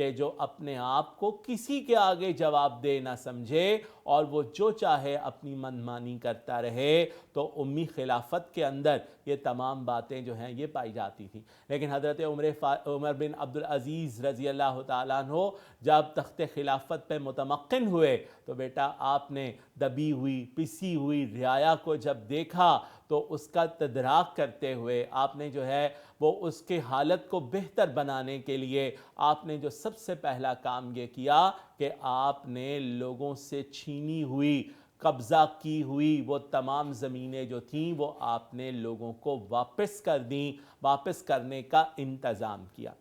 کہ جو اپنے آپ کو کسی کے آگے جواب دہ نہ سمجھے اور وہ جو چاہے اپنی منمانی کرتا رہے، تو امی خلافت کے اندر یہ تمام باتیں جو ہیں یہ پائی جاتی تھیں۔ لیکن حضرت عمر بن عبدالعزیز رضی اللہ تعالیٰ عنہ جب تخت خلافت پہ متمکن ہوئے تو بیٹا آپ نے دبی ہوئی پسی ہوئی رعایا کو جب دیکھا تو اس کا تدراک کرتے ہوئے آپ نے جو ہے وہ اس کے حالت کو بہتر بنانے کے لیے آپ نے جو سب سے پہلا کام یہ کیا کہ آپ نے لوگوں سے چھینی ہوئی قبضہ کی ہوئی وہ تمام زمینیں جو تھیں وہ آپ نے لوگوں کو واپس کر دیں، واپس کرنے کا انتظام کیا۔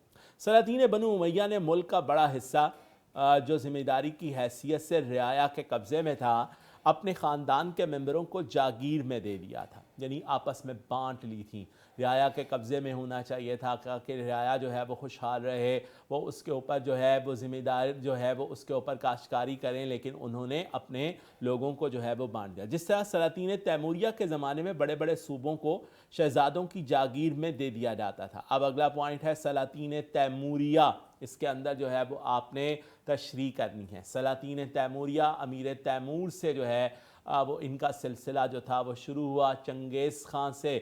سلاطین بنو امیہ نے ملک کا بڑا حصہ جو ذمہ داری کی حیثیت سے رعایا کے قبضے میں تھا اپنے خاندان کے ممبروں کو جاگیر میں دے دیا تھا، یعنی آپس میں بانٹ لی تھیں۔ رعایا کے قبضے میں ہونا چاہیے تھا کہ رعایا جو ہے وہ خوشحال رہے، وہ اس کے اوپر جو ہے وہ ذمہ دار جو ہے وہ اس کے اوپر کاشتکاری کریں، لیکن انہوں نے اپنے لوگوں کو جو ہے وہ بانٹ دیا۔ جس طرح سلاطین تیموریہ کے زمانے میں بڑے بڑے صوبوں کو شہزادوں کی جاگیر میں دے دیا جاتا تھا۔ اب اگلا پوائنٹ ہے سلاطین تیموریہ، اس کے اندر جو ہے وہ آپ نے تشریح کرنی ہے۔ سلاطین تیموریہ امیر تیمور سے جو ہے وہ ان کا سلسلہ جو تھا وہ شروع ہوا، چنگیز خان سے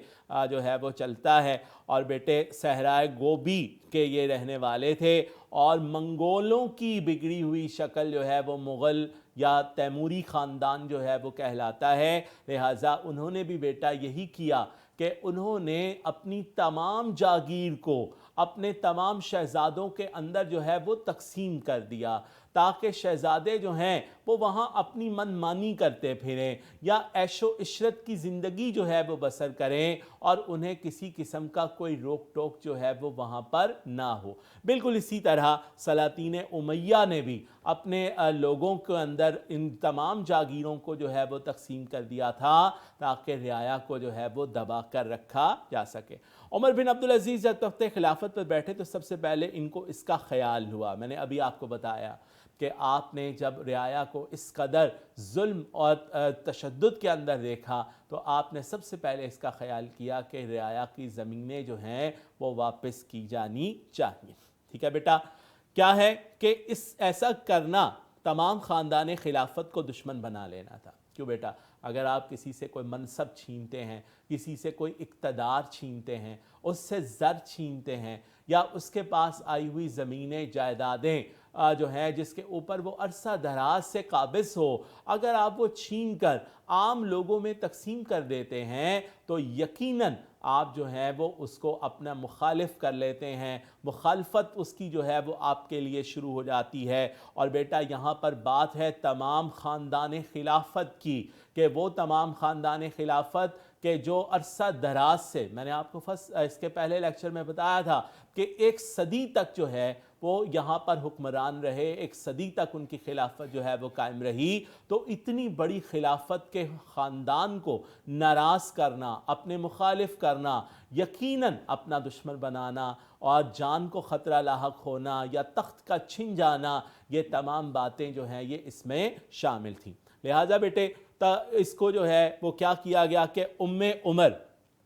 جو ہے وہ چلتا ہے، اور بیٹے صحرائے گوبی کے یہ رہنے والے تھے، اور منگولوں کی بگڑی ہوئی شکل جو ہے وہ مغل یا تیموری خاندان جو ہے وہ کہلاتا ہے۔ لہٰذا انہوں نے بھی بیٹا یہی کیا کہ انہوں نے اپنی تمام جاگیر کو اپنے تمام شہزادوں کے اندر جو ہے وہ تقسیم کر دیا، تاکہ شہزادے جو ہیں وہ وہاں اپنی من مانی کرتے پھریں یا عیش و عشرت کی زندگی جو ہے وہ بسر کریں، اور انہیں کسی قسم کا کوئی روک ٹوک جو ہے وہ وہاں پر نہ ہو۔ بالکل اسی طرح سلاطین امیہ نے بھی اپنے لوگوں کے اندر ان تمام جاگیروں کو جو ہے وہ تقسیم کر دیا تھا تاکہ رعایا کو جو ہے وہ دبا کر رکھا جا سکے۔ عمر بن عبدالعزیز جب تخت خلافت پر بیٹھے تو سب سے پہلے ان کو اس کا خیال ہوا، میں نے ابھی آپ کو بتایا کہ آپ نے جب رعایا کو اس قدر ظلم اور تشدد کے اندر دیکھا تو آپ نے سب سے پہلے اس کا خیال کیا کہ رعایا کی زمینیں جو ہیں وہ واپس کی جانی چاہیے۔ ٹھیک ہے بیٹا، کیا ہے کہ ایسا کرنا تمام خاندان خلافت کو دشمن بنا لینا تھا۔ کیوں بیٹا؟ اگر آپ کسی سے کوئی منصب چھینتے ہیں، کسی سے کوئی اقتدار چھینتے ہیں، اس سے زر چھینتے ہیں، یا اس کے پاس آئی ہوئی زمینیں جائیدادیں جو ہیں جس کے اوپر وہ عرصہ دراز سے قابض ہو، اگر آپ وہ چھین کر عام لوگوں میں تقسیم کر دیتے ہیں تو یقیناً آپ جو ہیں وہ اس کو اپنا مخالف کر لیتے ہیں، مخالفت اس کی جو ہے وہ آپ کے لیے شروع ہو جاتی ہے۔ اور بیٹا یہاں پر بات ہے تمام خاندان خلافت کی، کہ وہ تمام خاندان خلافت کہ جو عرصہ دراز سے، میں نے آپ کو اس کے پہلے لیکچر میں بتایا تھا کہ 1 صدی تک جو ہے وہ یہاں پر حکمران رہے، 1 صدی تک ان کی خلافت جو ہے وہ قائم رہی، تو اتنی بڑی خلافت کے خاندان کو ناراض کرنا، اپنے مخالف کرنا، یقیناً اپنا دشمن بنانا اور جان کو خطرہ لاحق ہونا یا تخت کا چھن جانا، یہ تمام باتیں جو ہیں یہ اس میں شامل تھیں۔ لہٰذا بیٹے اس کو جو ہے وہ کیا کیا گیا کہ عمر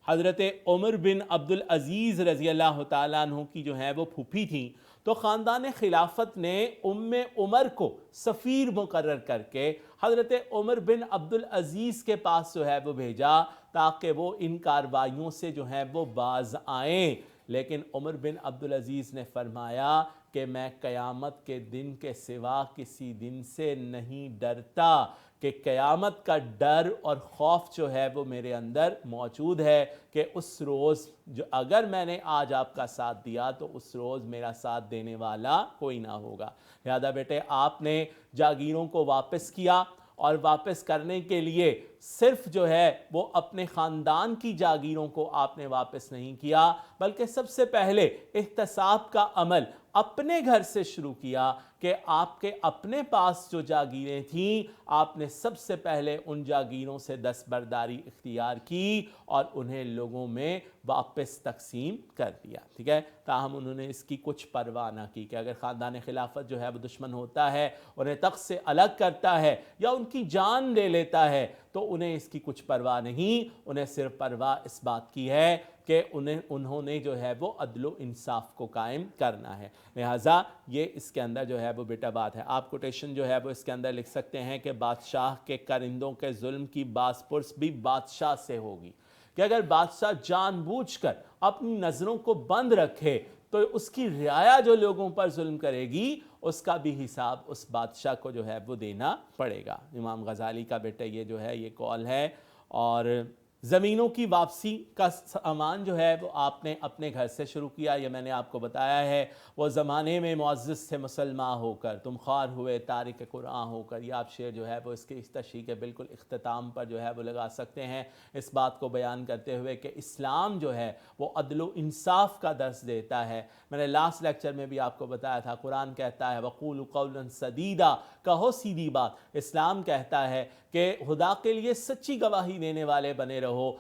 حضرت عمر بن عبدالعزیز رضی اللہ تعالیٰ عنہ کی جو ہے وہ پھوپھی تھیں، تو خاندان خلافت نے عمر کو سفیر مقرر کر کے حضرت عمر بن عبدالعزیز کے پاس جو ہے وہ بھیجا تاکہ وہ ان کاروائیوں سے جو ہے وہ باز آئیں۔ لیکن عمر بن عبدالعزیز نے فرمایا کہ میں قیامت کے دن کے سوا کسی دن سے نہیں ڈرتا، کہ قیامت کا ڈر اور خوف جو ہے وہ میرے اندر موجود ہے کہ اس روز جو اگر میں نے آج آپ کا ساتھ دیا تو اس روز میرا ساتھ دینے والا کوئی نہ ہوگا۔ لہذا بیٹے آپ نے جاگیروں کو واپس کیا، اور واپس کرنے کے لیے صرف جو ہے وہ اپنے خاندان کی جاگیروں کو آپ نے واپس نہیں کیا، بلکہ سب سے پہلے احتساب کا عمل اپنے گھر سے شروع کیا کہ آپ کے اپنے پاس جو جاگیریں تھیں آپ نے سب سے پہلے ان جاگیروں سے دستبرداری اختیار کی اور انہیں لوگوں میں واپس تقسیم کر دیا۔ ٹھیک ہے، تاہم انہوں نے اس کی کچھ پرواہ نہ کی کہ اگر خاندان خلافت جو ہے وہ دشمن ہوتا ہے، انہیں تخت سے الگ کرتا ہے یا ان کی جان لے لیتا ہے، تو انہیں اس کی کچھ پرواہ نہیں، انہیں صرف پرواہ اس بات کی ہے کہ انہوں نے جو ہے وہ عدل و انصاف کو قائم کرنا ہے. لہٰذا یہ اس کے اندر جو ہے وہ بیٹا بات ہے. آپ کوٹیشن جو ہے وہ اس کے اندر لکھ سکتے ہیں کہ بادشاہ کے کرندوں کے ظلم کی باز پرس بھی بادشاہ سے ہوگی. کہ اگر بادشاہ جان بوجھ کر اپنی نظروں کو بند رکھے تو اس کی رعایا جو لوگوں پر ظلم کرے گی اس کا بھی حساب اس بادشاہ کو جو ہے وہ دینا پڑے گا. امام غزالی کا بیٹا یہ جو ہے یہ قول ہے. اور زمینوں کی واپسی کا سامان جو ہے وہ آپ نے اپنے گھر سے شروع کیا. یہ میں نے آپ کو بتایا ہے. وہ زمانے میں معزز تھے مسلمان ہو کر تم خوار ہوئے تارک قرآن ہو کر. یہ آپ شعر جو ہے وہ اس کی تشریح کے بالکل اختتام پر جو ہے وہ لگا سکتے ہیں اس بات کو بیان کرتے ہوئے کہ اسلام جو ہے وہ عدل و انصاف کا درس دیتا ہے. میں نے لاسٹ لیکچر میں بھی آپ کو بتایا تھا قرآن کہتا ہے وَقُولُوا قَوْلًا سَدِيدًا کہو سیدھی بات. اسلام کہتا ہے کہ خدا کے لیے سچی گواہی دینے والے بنے رہو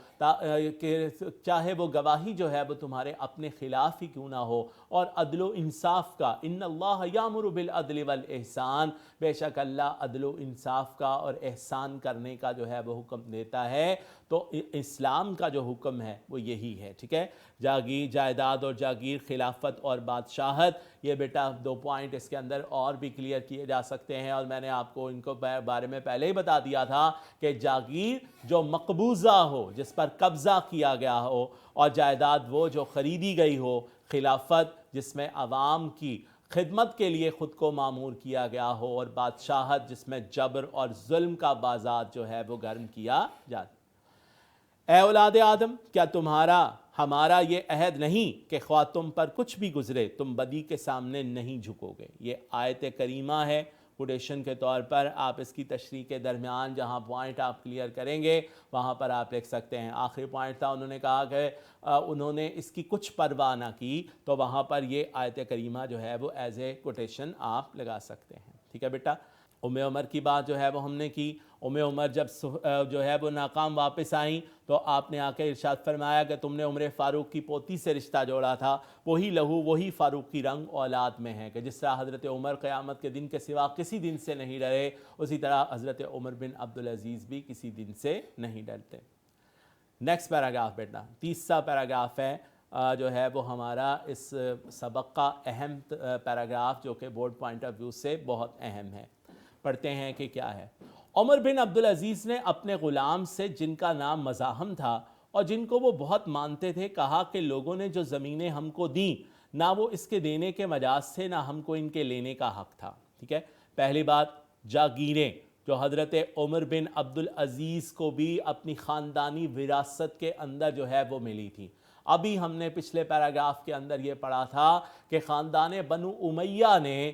کہ چاہے وہ گواہی جو ہے وہ تمہارے اپنے خلاف ہی کیوں نہ ہو. اور عدل و انصاف کا ان اللہ یامر بالعدل والاحسان بے شک اللہ عدل و انصاف کا اور احسان کرنے کا جو ہے وہ حکم دیتا ہے. تو اسلام کا جو حکم ہے وہ یہی ہے. ٹھیک ہے. جاگیر جائیداد اور جاگیر خلافت اور بادشاہت یہ بیٹا 2 پوائنٹ اس کے اندر اور بھی کلیئر کیے جا سکتے ہیں. اور میں نے آپ کو ان کو بارے میں پہلے ہی بتا دیا تھا کہ جاگیر جو مقبوضہ ہو جس پر قبضہ کیا گیا ہو اور جائیداد وہ جو خریدی گئی ہو. خلافت جس میں عوام کی خدمت کے لیے خود کو معمور کیا گیا ہو. اور بادشاہت جس میں جبر اور ظلم کا بازار جو ہے وہ گرم کیا جاتا. اے اولاد آدم کیا ہمارا یہ عہد نہیں کہ خواہ تم پر کچھ بھی گزرے تم بدی کے سامنے نہیں جھکو گے. یہ آیت کریمہ ہے. کوٹیشن کے طور پر آپ اس کی تشریح کے درمیان جہاں پوائنٹ آپ کلیئر کریں گے وہاں پر آپ لکھ سکتے ہیں. آخری پوائنٹ تھا انہوں نے کہا کہ انہوں نے اس کی کچھ پرواہ نہ کی تو وہاں پر یہ آیت کریمہ جو ہے وہ ایز اے کوٹیشن آپ لگا سکتے ہیں. ٹھیک ہے بیٹا. عمر کی بات جو ہے وہ ہم نے کی. عمر جب جو ہے وہ ناکام واپس آئیں تو آپ نے آ کے ارشاد فرمایا کہ تم نے عمر فاروق کی پوتی سے رشتہ جوڑا تھا. وہی لہو وہی فاروق کی رنگ اولاد میں ہے کہ جس طرح حضرت عمر قیامت کے دن کے سوا کسی دن سے نہیں ڈرے اسی طرح حضرت عمر بن عبدالعزیز بھی کسی دن سے نہیں ڈرتے. نیکسٹ پیراگراف بیٹا 30واں پیراگراف ہے جو ہے وہ ہمارا اس سبق کا اہم پیراگراف جو کہ بورڈ پوائنٹ آف ویو سے بہت اہم ہے. پڑھتے ہیں کہ کیا ہے. عمر بن عبدالعزیز نے اپنے غلام سے جن کا نام مزاحم تھا اور جن کو وہ بہت مانتے تھے کہا کہ لوگوں نے جو زمینیں ہم کو دیں نہ وہ اس کے دینے کے مجاز تھے نہ ہم کو ان کے لینے کا حق تھا. ٹھیک ہے. پہلی بات جاگیریں جو حضرت عمر بن عبدالعزیز کو بھی اپنی خاندانی وراثت کے اندر جو ہے وہ ملی تھی. ابھی ہم نے پچھلے پیراگراف کے اندر یہ پڑھا تھا کہ خاندان بنو امیہ نے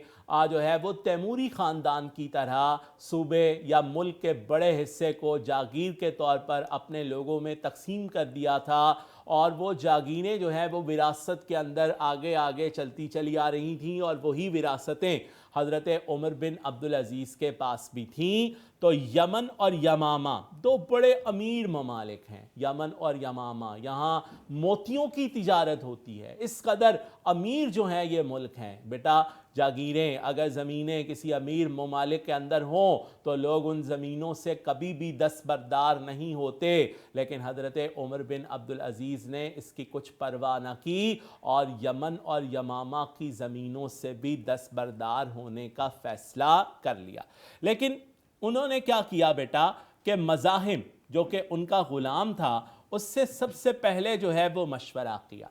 جو ہے وہ تیموری خاندان کی طرح صوبے یا ملک کے بڑے حصے کو جاگیر کے طور پر اپنے لوگوں میں تقسیم کر دیا تھا. اور وہ جاگیریں جو ہیں وہ وراثت کے اندر آگے آگے چلتی چلی آ رہی تھیں اور وہی وراثتیں حضرت عمر بن عبدالعزیز کے پاس بھی تھیں. تو یمن اور یمامہ 2 بڑے امیر ممالک ہیں. یمن اور یمامہ یہاں موتیوں کی تجارت ہوتی ہے. اس قدر امیر جو ہیں یہ ملک ہیں. بیٹا جاگیریں اگر زمینیں کسی امیر ممالک کے اندر ہوں تو لوگ ان زمینوں سے کبھی بھی دستبردار نہیں ہوتے. لیکن حضرت عمر بن عبدالعزیز نے اس کی کچھ پرواہ نہ کی اور یمن اور یمامہ کی زمینوں سے بھی دستبردار ہونے کا فیصلہ کر لیا. لیکن انہوں نے کیا کیا بیٹا کہ مزاحم جو کہ ان کا غلام تھا اس سے سب سے پہلے جو ہے وہ مشورہ کیا.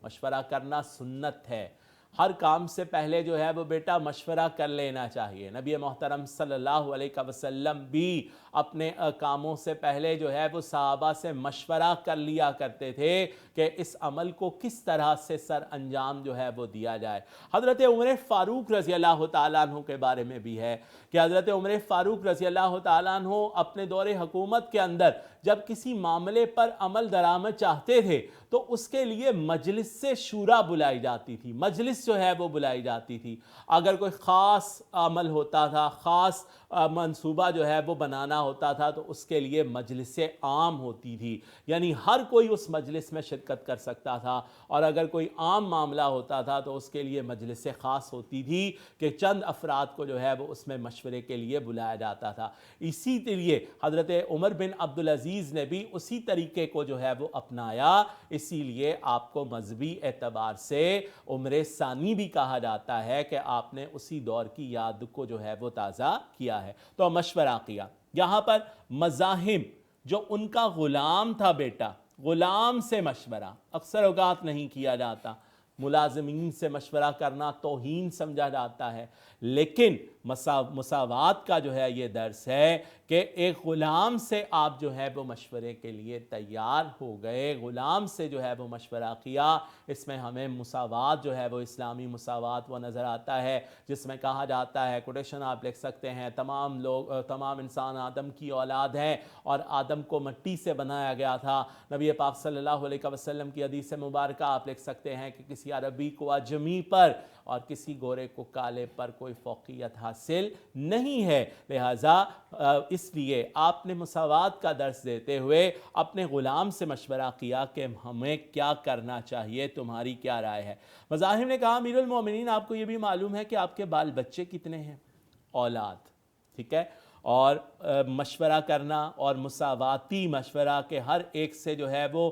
مشورہ کرنا سنت ہے. ہر کام سے پہلے جو ہے وہ بیٹا مشورہ کر لینا چاہیے. نبی محترم صلی اللہ علیہ وسلم بھی اپنے کاموں سے پہلے جو ہے وہ صحابہ سے مشورہ کر لیا کرتے تھے کہ اس عمل کو کس طرح سے سر انجام جو ہے وہ دیا جائے. حضرت عمر فاروق رضی اللہ تعالیٰ عنہ کے بارے میں بھی ہے کہ حضرت عمر فاروق رضی اللہ تعالیٰ عنہ اپنے دور حکومت کے اندر جب کسی معاملے پر عمل درآمد چاہتے تھے تو اس کے لیے مجلس سے شورا بلائی جاتی تھی. مجلس مجلس جو ہے وہ بلائی جاتی تھی. اگر کوئی خاص عمل ہوتا تھا, خاص منصوبہ جو ہے وہ بنانا ہوتا تھا, تو اس کے لیے مجلس عام ہوتی تھی, یعنی ہر کوئی اس مجلس میں شرکت کر سکتا تھا. اور اگر کوئی عام معاملہ ہوتا تھا تو اس کے لیے مجلس خاص ہوتی تھی کہ چند افراد کو جو ہے وہ اس میں مشورے کے لیے بلایا جاتا تھا. اسی لیے حضرت عمر بن عبدالعزیز نے بھی اسی طریقے کو جو ہے وہ اپنایا, اسی لیے آپ کو مذہبی اعتبار سے عمر ثانی بھی کہا جاتا ہے کہ آپ نے اسی دور کی یاد کو جو ہے وہ تازہ کیا ہے. تو مشورہ کیا. یہاں پر مزاحم, جو ان کا غلام تھا بیٹا, غلام سے مشورہ اکثر اوقات نہیں کیا جاتا. ملازمین سے مشورہ کرنا توہین سمجھا جاتا ہے, لیکن مساوات کا جو ہے یہ درس ہے کہ ایک غلام سے آپ جو ہے وہ مشورے کے لیے تیار ہو گئے, غلام سے جو ہے وہ مشورہ کیا. اس میں ہمیں مساوات جو ہے وہ اسلامی مساوات وہ نظر آتا ہے, جس میں کہا جاتا ہے, کوٹیشن آپ لکھ سکتے ہیں, تمام انسان آدم کی اولاد ہیں اور آدم کو مٹی سے بنایا گیا تھا. نبی پاک صلی اللہ علیہ وسلم کی حدیث مبارکہ آپ لکھ سکتے ہیں کہ کسی عربی کو اجمی پر اور کسی گورے کو کالے پر کوئی فوقیت حاصل نہیں ہے. لہٰذا اس لیے آپ نے مساوات کا درس دیتے ہوئے اپنے غلام سے مشورہ کیا کہ ہمیں کیا کرنا چاہیے, تمہاری کیا رائے ہے. مزاحم نے کہا, امیر المومنین آپ کو یہ بھی معلوم ہے کہ آپ کے بال بچے کتنے ہیں, اولاد, ٹھیک ہے, اور مشورہ کرنا اور مساواتی مشورہ کہ ہر ایک سے جو ہے وہ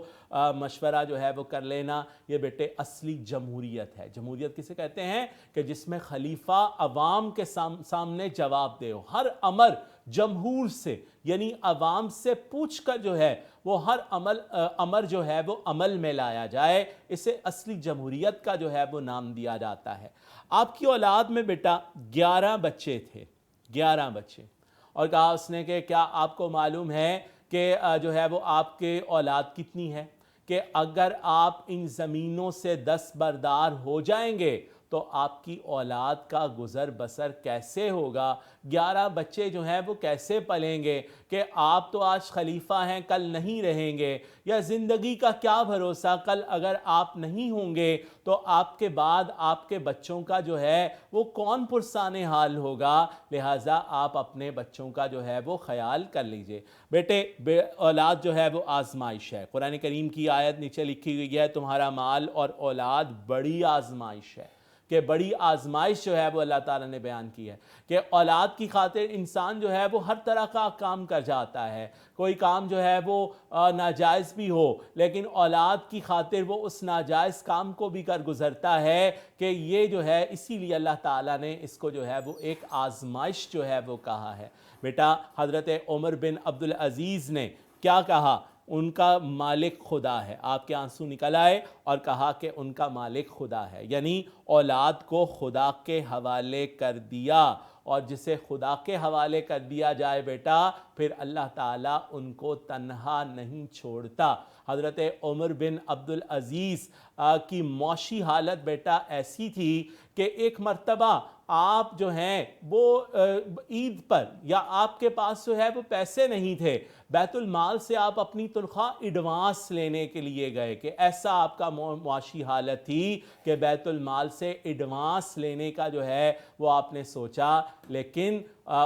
مشورہ جو ہے وہ کر لینا, یہ بیٹے اصلی جمہوریت ہے. جمہوریت کسے کہتے ہیں کہ جس میں خلیفہ عوام کے سامنے جواب دے ہو, ہر امر جمہور سے یعنی عوام سے پوچھ کر جو ہے وہ ہر امر جو ہے وہ عمل میں لایا جائے. اسے اصلی جمہوریت کا جو ہے وہ نام دیا جاتا ہے. آپ کی اولاد میں بیٹا 11 بچے تھے, 11 بچے, اور کہا اس نے کہ کیا آپ کو معلوم ہے کہ جو ہے وہ آپ کے اولاد کتنی ہے, کہ اگر آپ ان زمینوں سے دستبردار ہو جائیں گے تو آپ کی اولاد کا گزر بسر کیسے ہوگا, 11 بچے جو ہیں وہ کیسے پلیں گے, کہ آپ تو آج خلیفہ ہیں کل نہیں رہیں گے, یا زندگی کا کیا بھروسہ, کل اگر آپ نہیں ہوں گے تو آپ کے بعد آپ کے بچوں کا جو ہے وہ کون پرسان حال ہوگا. لہٰذا آپ اپنے بچوں کا جو ہے وہ خیال کر لیجئے. بیٹے اولاد جو ہے وہ آزمائش ہے. قرآن کریم کی آیت نیچے لکھی ہوئی ہے, تمہارا مال اور اولاد بڑی آزمائش ہے, کہ بڑی آزمائش جو ہے وہ اللہ تعالیٰ نے بیان کی ہے کہ اولاد کی خاطر انسان جو ہے وہ ہر طرح کا کام کر جاتا ہے. کوئی کام جو ہے وہ ناجائز بھی ہو لیکن اولاد کی خاطر وہ اس ناجائز کام کو بھی کر گزرتا ہے, کہ یہ جو ہے اسی لیے اللہ تعالیٰ نے اس کو جو ہے وہ ایک آزمائش جو ہے وہ کہا ہے. بیٹا حضرت عمر بن عبدالعزیز نے کیا کہا, ان کا مالک خدا ہے. آپ کے آنسو نکل آئے اور کہا کہ ان کا مالک خدا ہے, یعنی اولاد کو خدا کے حوالے کر دیا, اور جسے خدا کے حوالے کر دیا جائے بیٹا پھر اللہ تعالیٰ ان کو تنہا نہیں چھوڑتا. حضرت عمر بن عبدالعزیز کی معاشی حالت بیٹا ایسی تھی کہ ایک مرتبہ آپ جو ہیں وہ عید پر, یا آپ کے پاس جو ہے وہ پیسے نہیں تھے, بیت المال سے آپ اپنی تنخواہ ایڈوانس لینے کے لیے گئے, کہ ایسا آپ کا معاشی حالت تھی کہ بیت المال سے ایڈوانس لینے کا جو ہے وہ آپ نے سوچا, لیکن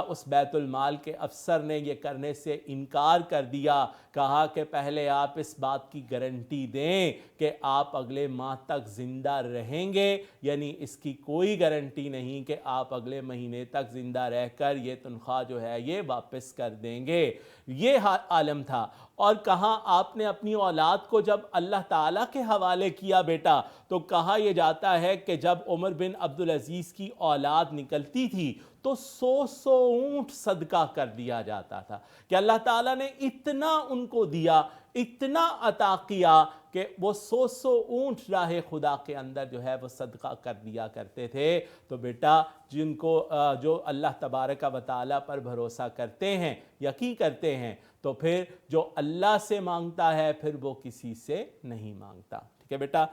اس بیت المال کے افسر نے یہ کرنے سے انکار کر دیا. کہا کہ پہلے آپ اس بات کی گارنٹی دیں کہ آپ اگلے ماہ تک زندہ رہیں گے, یعنی اس کی کوئی گارنٹی نہیں کہ آپ اگلے مہینے تک زندہ رہ کر یہ تنخواہ جو ہے یہ واپس کر دیں گے. یہ عالم تھا. اور کہاں آپ نے اپنی اولاد کو جب اللہ تعالیٰ کے حوالے کیا بیٹا, تو کہا یہ جاتا ہے کہ جب عمر بن عبدالعزیز کی اولاد نکلتی تھی تو 100 اونٹ صدقہ کر دیا جاتا تھا, کہ اللہ تعالیٰ نے اتنا ان کو دیا, اتنا عطا کیا کہ وہ 100 اونٹ راہ خدا کے اندر جو ہے وہ صدقہ کر دیا کرتے تھے. تو بیٹا جن کو جو اللہ تبارک و تعالیٰ پر بھروسہ کرتے ہیں, یقین کرتے ہیں, تو پھر جو اللہ سے مانگتا ہے پھر وہ کسی سے نہیں مانگتا. ٹھیک ہے بیٹا,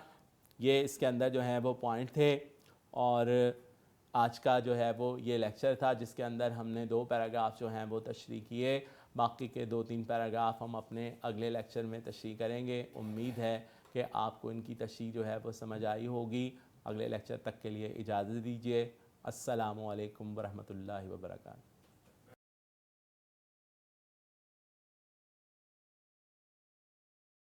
یہ اس کے اندر جو ہیں وہ پوائنٹ تھے, اور آج کا جو ہے وہ یہ لیکچر تھا جس کے اندر ہم نے 2 پیراگراف جو ہیں وہ تشریح کیے. باقی کے 2-3 پیراگراف ہم اپنے اگلے لیکچر میں تشریح کریں گے. امید ہے کہ آپ کو ان کی تشریح جو ہے وہ سمجھ آئی ہوگی. اگلے لیکچر تک کے لیے اجازت دیجیے۔ السلام علیکم ورحمۃ اللہ وبرکاتہ۔